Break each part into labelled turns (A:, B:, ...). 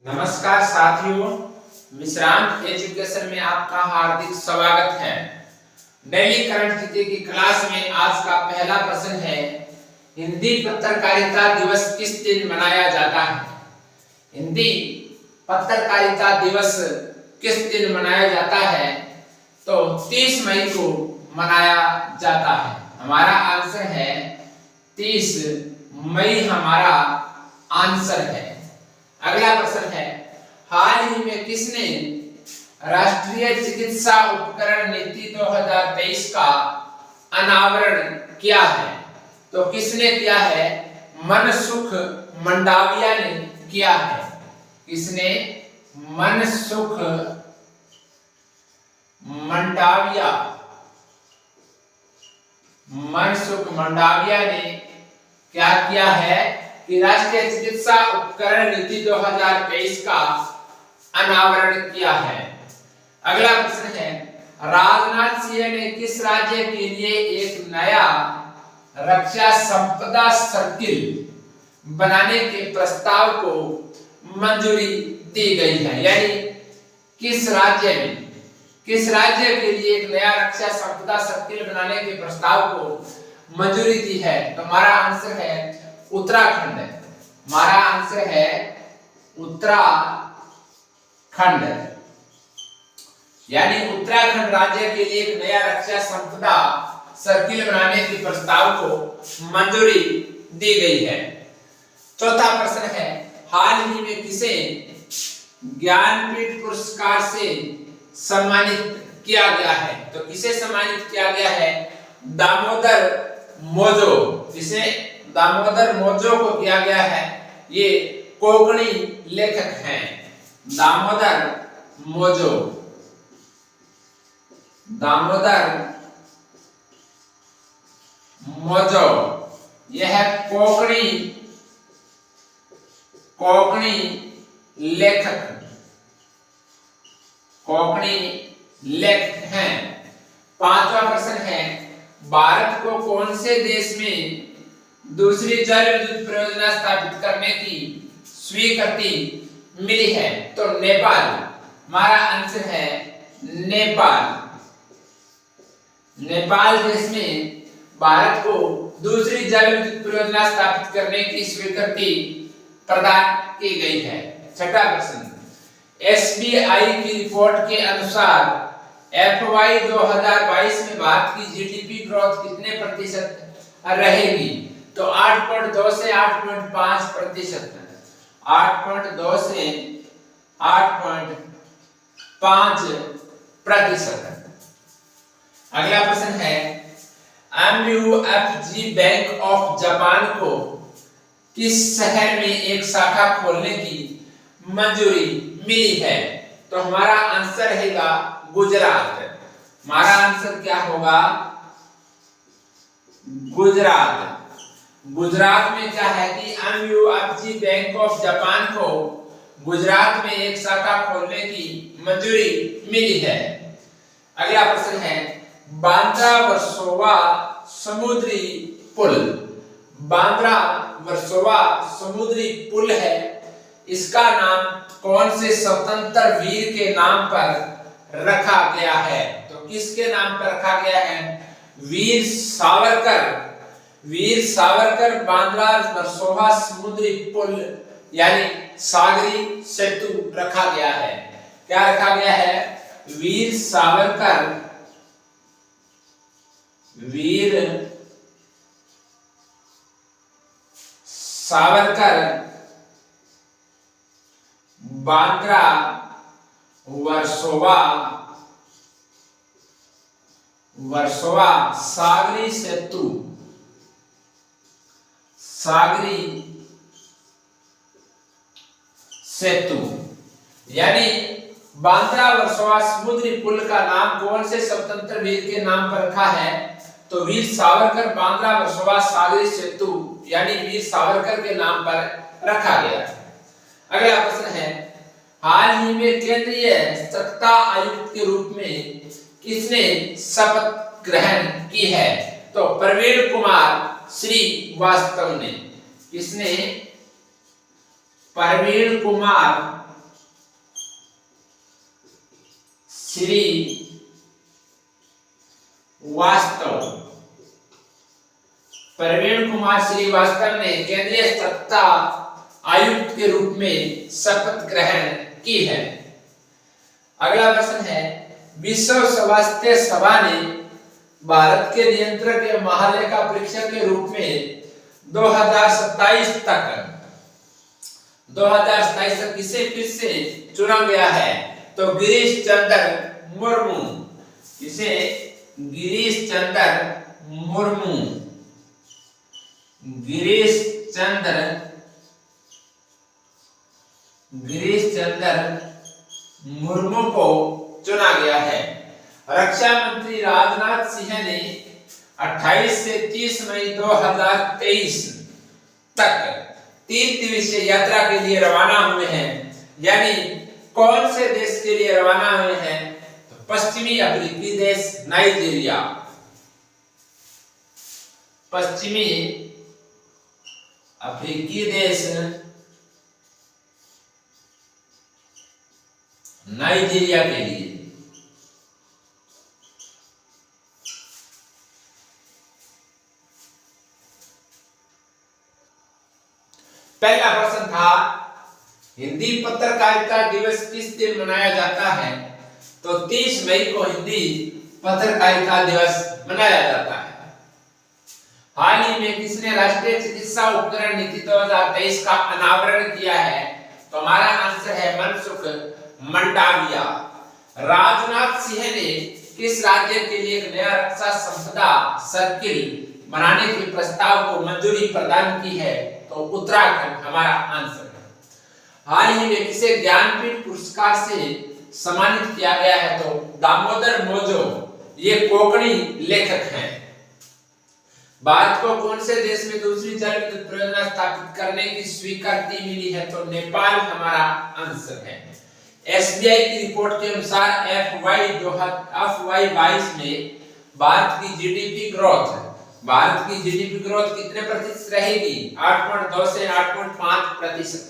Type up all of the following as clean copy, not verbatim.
A: नमस्कार साथियों, विश्रांत एजुकेशन में आपका हार्दिक स्वागत है। डेली करंट जीके की क्लास में आज का पहला प्रश्न है, हिंदी पत्रकारिता दिवस किस दिन मनाया जाता है? हिंदी पत्रकारिता दिवस किस दिन मनाया जाता है? तो 30 मई को मनाया जाता है। हमारा आंसर है 30 मई हमारा आंसर है। अगला प्रश्न है, हाल ही में किसने राष्ट्रीय चिकित्सा उपकरण नीति 2023 का अनावरण किया है? तो किसने किया है? मनसुख मंडाविया ने किया है। किसने? मनसुख मंडाविया। मनसुख मंडाविया ने क्या किया है कि राष्ट्रीय चिकित्सा उपकरण नीति 2023 का अनावरण किया है। अगला प्रश्न है, राजनाथ सिंह ने किस राज्य के लिए एक नया रक्षा संपदा सर्किल बनाने के प्रस्ताव को मंजूरी दी गई है? यानी किस राज्य के लिए एक नया रक्षा संपदा सर्किल बनाने के प्रस्ताव को मंजूरी दी है? तो हमारा आंसर है उत्तराखंड। हमारा आंसर है उत्तराखंड। यानी उत्तराखंड राज्य के लिए एक नया रक्षा संपदा सर्किल बनाने के प्रस्ताव को मंजूरी दी गई है। चौथा प्रश्न है, हाल ही में किसे ज्ञानपीठ पुरस्कार से सम्मानित किया गया है? तो किसे सम्मानित किया गया है? दामोदर मोजो। किसे? दामोदर मोजो को किया गया है। ये कोंकणी लेखक हैं, दामोदर मोजो। दामोदर मोजो यह कोंकणी लेखक हैं। पांचवा प्रश्न है, भारत को कौन से देश में दूसरी जल विद्युत परियोजना स्थापित करने की स्वीकृति मिली है? तो नेपाल। हमारा आंसर है नेपाल। नेपाल देश में भारत को दूसरी जल विद्युत परियोजना स्थापित करने की स्वीकृति प्रदान की गई है। छठा प्रश्न, एसबीआई की रिपोर्ट के अनुसार FY 2022 में भारत की जीडीपी ग्रोथ कितने प्रतिशत रहेगी? तो 8.2 से 8.5%। 8.2 से 8.5%। अगला प्रश्न है, MUFG बैंक ऑफ जापान को किस शहर में एक शाखा खोलने की मंजूरी मिली है? तो हमारा आंसर रहेगा गुजरात। हमारा आंसर क्या होगा? गुजरात। गुजरात में क्या है कि MUFG बैंक ऑफ जापान को गुजरात में एक शाखा खोलने की मंजूरी मिली है। अगला प्रश्न है, बांद्रा वर्सोवा समुद्री पुल। बांद्रा वर्सोवा समुद्री पुल है, इसका नाम कौन से स्वतंत्र वीर के नाम पर रखा गया है? तो किसके नाम पर रखा गया है? वीर सावरकर। वीर सावरकर बांद्रा वर्सोवा समुद्री पुल यानी सागरी सेतु रखा गया है। क्या रखा गया है? वीर सावरकर। वीर सावरकर बांद्रा वर्सोवा सागरी सेतु। सागरी सेतु यानी बांद्रा वर्सोवा समुद्री पुल का नाम कौन से स्वतंत्र वीर के नाम पर रखा है? तो वीर सावरकर बांद्रा वर्सोवा सागरी सेतु यानी वीर सावरकर के नाम पर रखा गया है। अगला प्रश्न है, हाल ही में केंद्रीय सत्ता आयुक्त के रूप में किसने शपथ ग्रहण की है? तो प्रवीण कुमार श्रीवास्तव ने। किसने? प्रवीण कुमार श्रीवास्तव। प्रवीण कुमार श्रीवास्तव ने केंद्रीय सत्ता आयुक्त के रूप में शपथ ग्रहण की है। अगला प्रश्न है, विश्व स्वास्थ्य सभा ने भारत के नियंत्रक के महालेखा परीक्षक के रूप में 2027 तक किसे फिर से चुना गया है? तो गिरीश चंद्र मुर्मू। किसे? गिरीश चंद्र मुर्मू। गिरीश चंद्र मुर्मू को चुना गया है। रक्षा मंत्री राजनाथ सिंह ने 28 से 30 मई 2023 तक 3 दिवसीय यात्रा के लिए रवाना हुए हैं। यानी कौन से देश के लिए रवाना हुए हैं? तो पश्चिमी अफ्रीकी देश नाइजीरिया। पश्चिमी अफ्रीकी देश नाइजीरिया के लिए। पहला प्रश्न था, हिंदी पत्रकारिता दिवस किस दिन मनाया जाता है? तो 30 मई को हिंदी पत्रकारिता दिवस मनाया जाता है। हाल ही में किसने राष्ट्रीय चिकित्सा उपकरण नीति 2023 का अनावरण किया है? तो हमारा आंसर है मनसुख मंडाविया। राजनाथ सिंह ने किस राज्य के लिए एक नया रक्षा संपदा सर्किल बनाने के प्रस्ताव को मंजूरी प्रदान की है? तो उत्तराखंड हमारा आंसर है। हाल ही में किसे ज्ञानपीठ पुरस्कार से सम्मानित किया गया है? तो दामोदर मोजो, ये कोंकणी लेखक हैं। भारत को कौन से देश में दूसरी जल विद्युत परियोजना स्थापित करने की स्वीकृति मिली है? तो नेपाल हमारा आंसर है। एसबीआई की रिपोर्ट के अनुसार FY 22 में भारत की जीडीपी ग्रोथ कितने प्रतिशत रहेगी? 8.2 से 8.5%।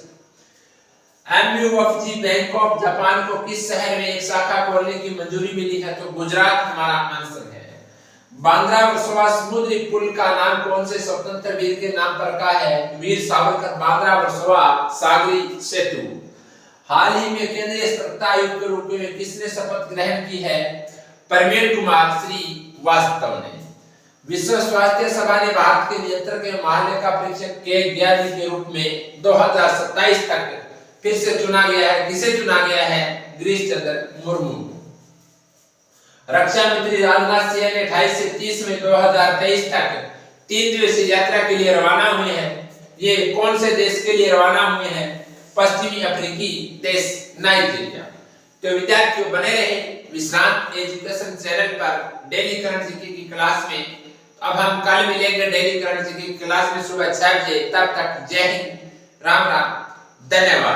A: MUFG बैंक ऑफ जापान को किस शहर में एक शाखा खोलने की मंजूरी मिली है? तो गुजरात हमारा आंसर है। बांद्रा वर्सोवा समुद्री पुल का नाम कौन से स्वतंत्र वीर के नाम पर रखा है? वीर सावरकर बांद्रा वर्सोवा सागरी सेतु। हाल ही में केंद्रीय सत्ता आयुक्त के रूप में किसने शपथ ग्रहण की है? प्रवीण कुमार श्रीवास्तव ने। विश्व स्वास्थ्य सभा ने भारत के नियंत्रक के महालेखा परीक्षक के ज्ञानी के रूप में 2027 तक फिर से चुना गया है। किसे चुना गया है? गिरीश चंद्र मुर्मू। रक्षा मंत्री राजनाथ सिंह ने 28 से 30 मई 2023 तक 3 दिवसीय यात्रा के लिए रवाना हुए हैं। ये कौन से देश के लिए रवाना हुए हैं? पश्चिमी अफ्रीकी देश नाइजीरिया। तो विद्यार्थियों बने रहे विश्रांत एजुकेशन चैनल पर डेली करंट जीके की क्लास में। अब हम कल मिलेंगे डेली करंट जीके की क्लास में सुबह 6 बजे। तब तक जय हिंद, राम राम, धन्यवाद।